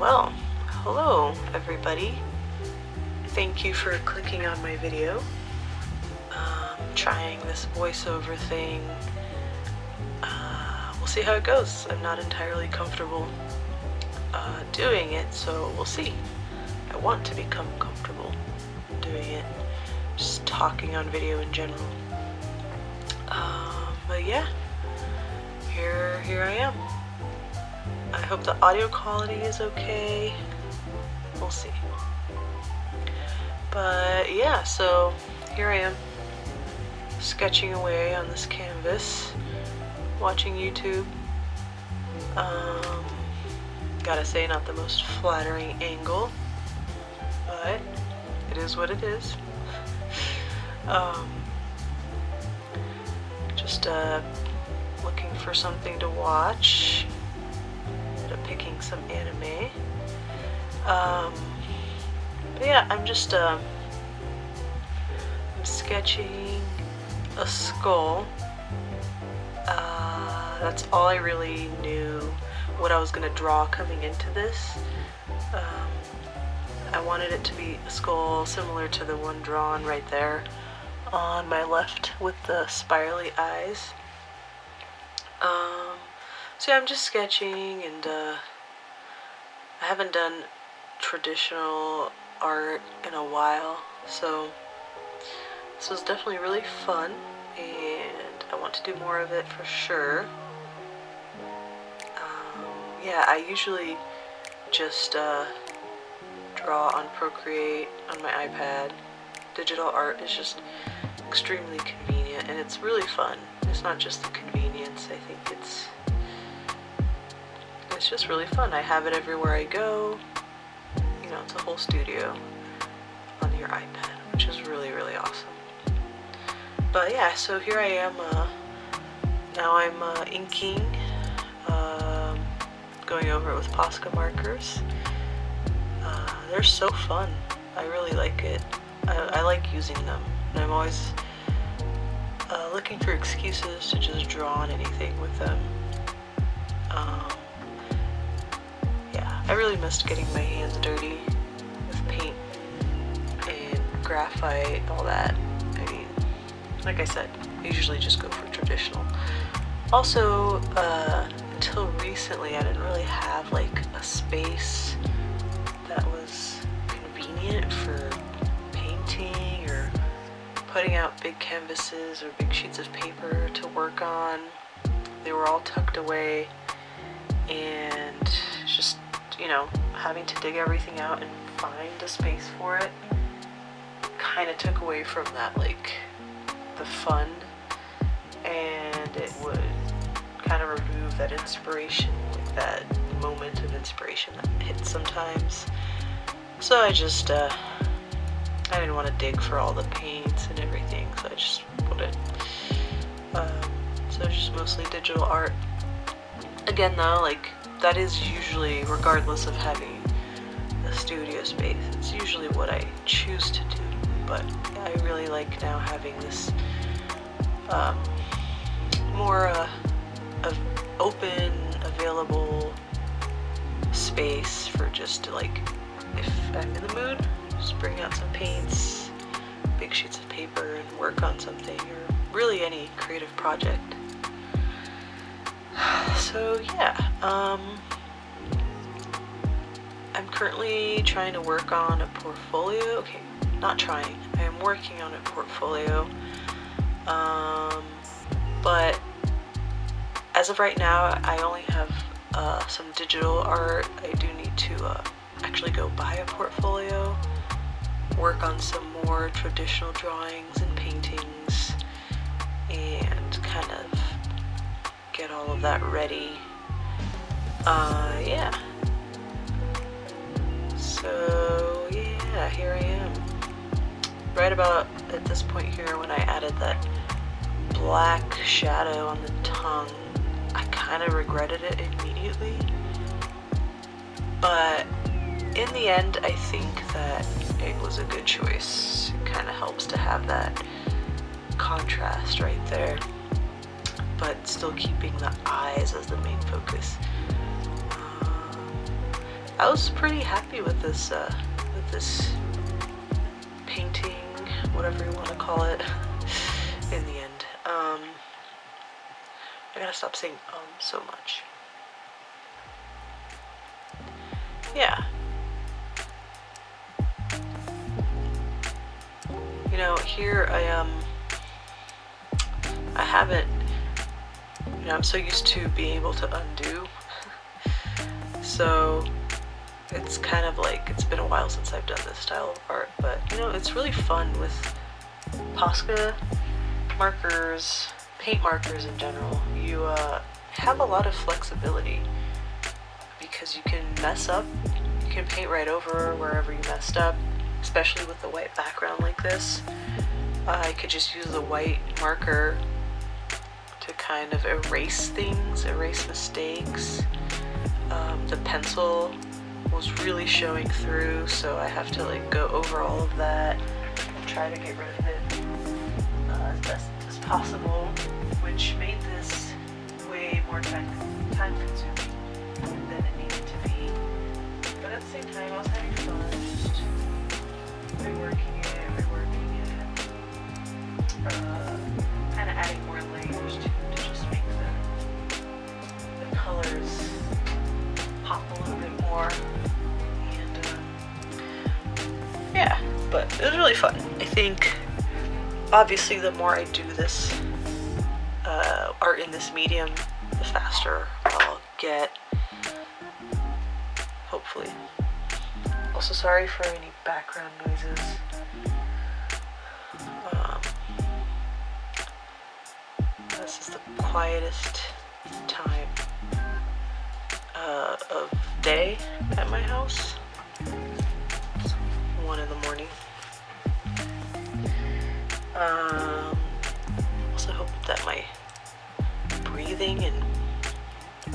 Well, hello everybody. Thank you for clicking on my video. Trying this voiceover thing. We'll see how it goes. I'm not entirely comfortable doing it, so we'll see. I want to become comfortable doing it, just talking on video in general. But yeah, here I am. I hope the audio quality is okay. We'll see. But yeah, so here I am, sketching away on this canvas, watching YouTube. Gotta say, not the most flattering angle, but it is what it is. Just looking for something to watch. Ended up picking some anime. But yeah, I'm just I'm sketching a skull. That's all I really knew what I was gonna draw coming into this. I wanted it to be a skull similar to the one drawn right there on my left with the spirally eyes. So yeah, I'm just sketching, and I haven't done traditional art in a while, so this was definitely really fun, and I want to do more of it for sure. Yeah, I usually just draw on Procreate on my iPad. Digital art is just extremely convenient, and it's really fun. It's not just the convenience, I think it's just really fun. I have it everywhere I go. You know, it's a whole studio on your iPad, which is really, really awesome. But yeah, so here I am. Now I'm inking, going over it with Posca markers. They're so fun. I really like it. I like using them, and I'm always looking for excuses to just draw on anything with them. Yeah, I really missed getting my hands dirty with paint and graphite, all that. I mean, like I said, I usually just go for traditional. Also, until recently, I didn't really have like a space that was convenient for painting or putting out big canvases or big sheets of paper to work on. They were all tucked away, and just, you know, having to dig everything out and find a space for it kind of took away from that, like, the fun, and it would kind of remove that inspiration, like that moment of inspiration that hits sometimes. So I just, I didn't want to dig for all the paints and everything, so I just put it. So just mostly digital art. Again though, like, that is usually, regardless of having a studio space, it's usually what I choose to do. But I really like now having this more of open, available space for just to, like, if I'm in the mood, just bring out some paints, big sheets of paper, and work on something, or really any creative project. So yeah, I'm currently trying to work on a portfolio. Okay, not trying, I am working on a portfolio. But as of right now, I only have some digital art. I do need to actually go buy a portfolio, work on some more traditional drawings and paintings, and kind of get all of that ready. Yeah. So yeah, here I am. Right about at this point here, when I added that black shadow on the tongue, I kind of regretted it immediately. But in the end, I think that it was a good choice. It kind of helps to have that contrast right there, but still keeping the eyes as the main focus. I was pretty happy with this painting, whatever you want to call it, in the end. I gotta stop saying so much. Yeah. You know, here I haven't, you know, I'm so used to being able to undo. So it's kind of like, it's been a while since I've done this style of art, but you know, it's really fun with Posca markers, paint markers in general. You have a lot of flexibility because you can mess up, you can paint right over wherever you messed up, especially with the white background like this. I could just use the white marker to kind of erase things, erase mistakes. The pencil was really showing through, so I have to like go over all of that and try to get rid of it as best as possible, which made this way more time consuming than it needed to be. But at the same time, I was having fun, just reworking it, kind of adding more layers to just make the colors pop a little bit more. And yeah, but it was really fun. I think obviously the more I do this art in this medium, the faster I'll get, hopefully. Also sorry for any background noises. This is the quietest time of day at my house. It's 1 in the morning. Also hope that my breathing and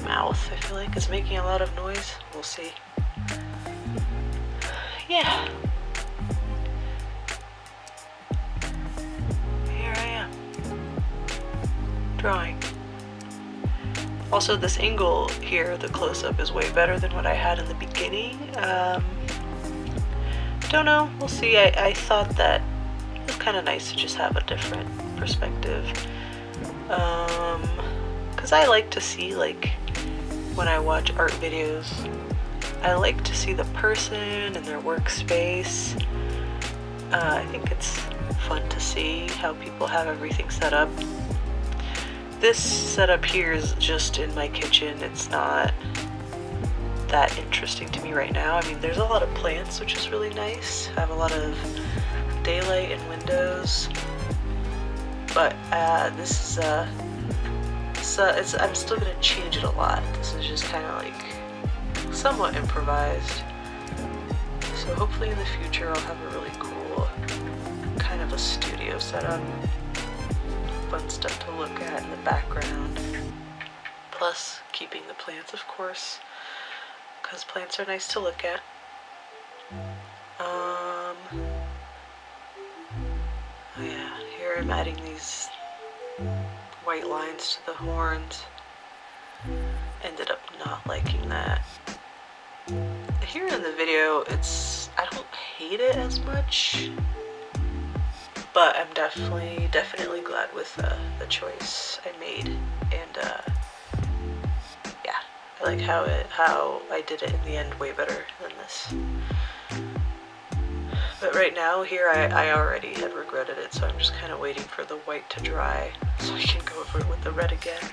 mouth, I feel like, is making a lot of noise. We'll see. Yeah. Here I am. Drawing. Also, this angle here, the close-up, is way better than what I had in the beginning. Don't know, we'll see. I thought that it was kind of nice to just have a different perspective. Because I like to see, like, when I watch art videos, I like to see the person and their workspace. I think it's fun to see how people have everything set up. This setup here is just in my kitchen. It's not that interesting to me right now. I mean, there's a lot of plants, which is really nice. I have a lot of daylight and windows. But this is, I'm still gonna change it a lot. This is just kind of like somewhat improvised. So hopefully in the future I'll have a really cool kind of a studio setup. Fun stuff to look at in the background. Plus keeping the plants, of course, because plants are nice to look at. Oh yeah, here I'm adding these white lines to the horns. Ended up not liking that. Here in the video, I don't hate it as much, but I'm definitely glad with the choice I made. And yeah, I like how I did it in the end way better than this. But right now here I already had regretted it, so I'm just kind of waiting for the white to dry so I can go over it with the red again.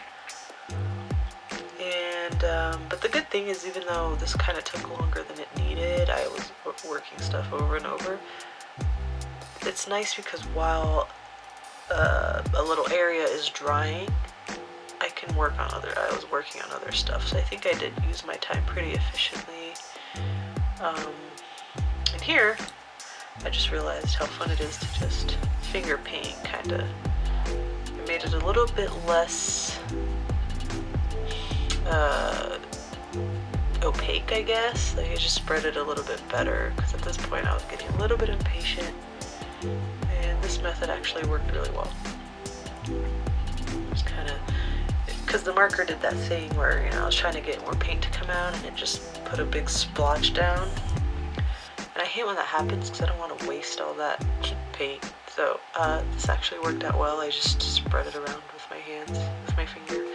And but the good thing is, even though this kind of took longer than it needed, I was working stuff over and over. It's nice because while a little area is drying, I can work on I was working on other stuff, so I think I did use my time pretty efficiently. And here, I just realized how fun it is to just finger paint, kind of. I made it a little bit less opaque, I guess. Like, I just spread it a little bit better, because at this point I was getting a little bit impatient, and this method actually worked really well. Just kind of because the marker did that thing where, you know, I was trying to get more paint to come out and it just put a big splotch down. And I hate when that happens because I don't want to waste all that paint. So this actually worked out well. I just spread it around with my hands, with my finger,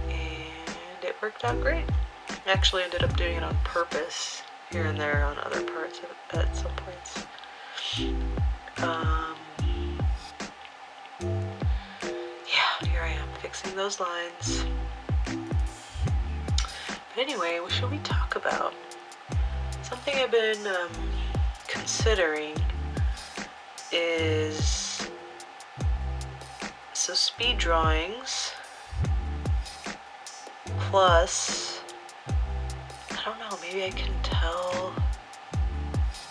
and it worked out great. I actually ended up doing it on purpose here and there on other parts at some points. Yeah, here I am fixing those lines. But anyway, what should we talk about? Something I've been considering is, so speed drawings plus, I don't know, maybe I can tell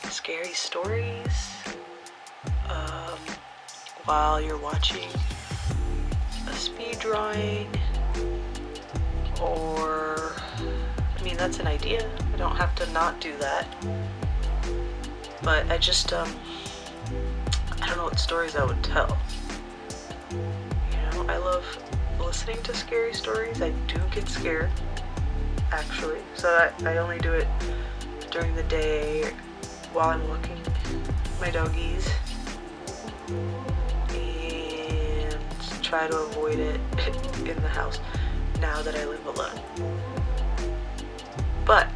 scary stories while you're watching a speed drawing, or, I mean, that's an idea. I don't have to not do that, but I just, I don't know what stories I would tell. You know, I love listening to scary stories. I do get scared, actually, so I only do it during the day while I'm walking my doggies, and try to avoid it in the house now that I live alone. But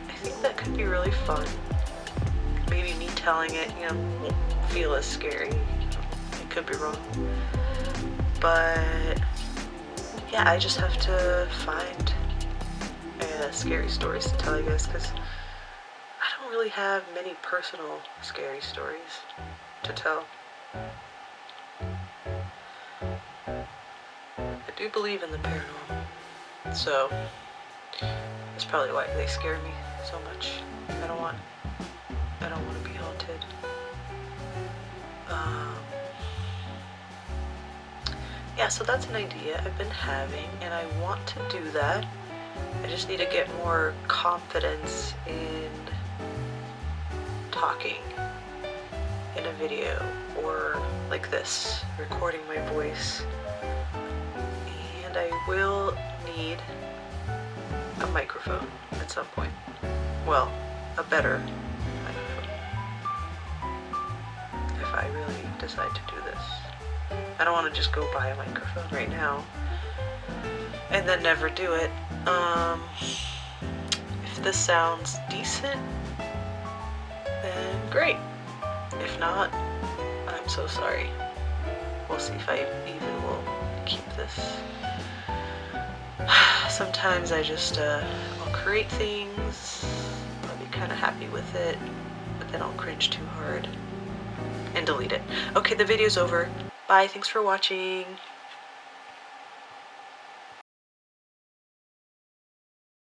I think that could be really fun. Maybe me telling it, you know, won't feel as scary. I could be wrong. But yeah, I just have to find scary stories to tell you guys, because I don't really have many personal scary stories to tell. I do believe in the paranormal, so that's probably why they scare me so much. I don't want to be haunted. Yeah, so that's an idea I've been having, and I want to do that. I just need to get more confidence in talking in a video, or like this, recording my voice. And I will need a microphone at some point. Well, a better microphone, if I really decide to do this. I don't want to just go buy a microphone right now and then never do it. If this sounds decent, then great. If not, I'm so sorry. We'll see if I even will keep this. Sometimes I just, I'll create things, I'll be kind of happy with it, but then I'll cringe too hard and delete it. Okay, the video's over. Bye, thanks for watching.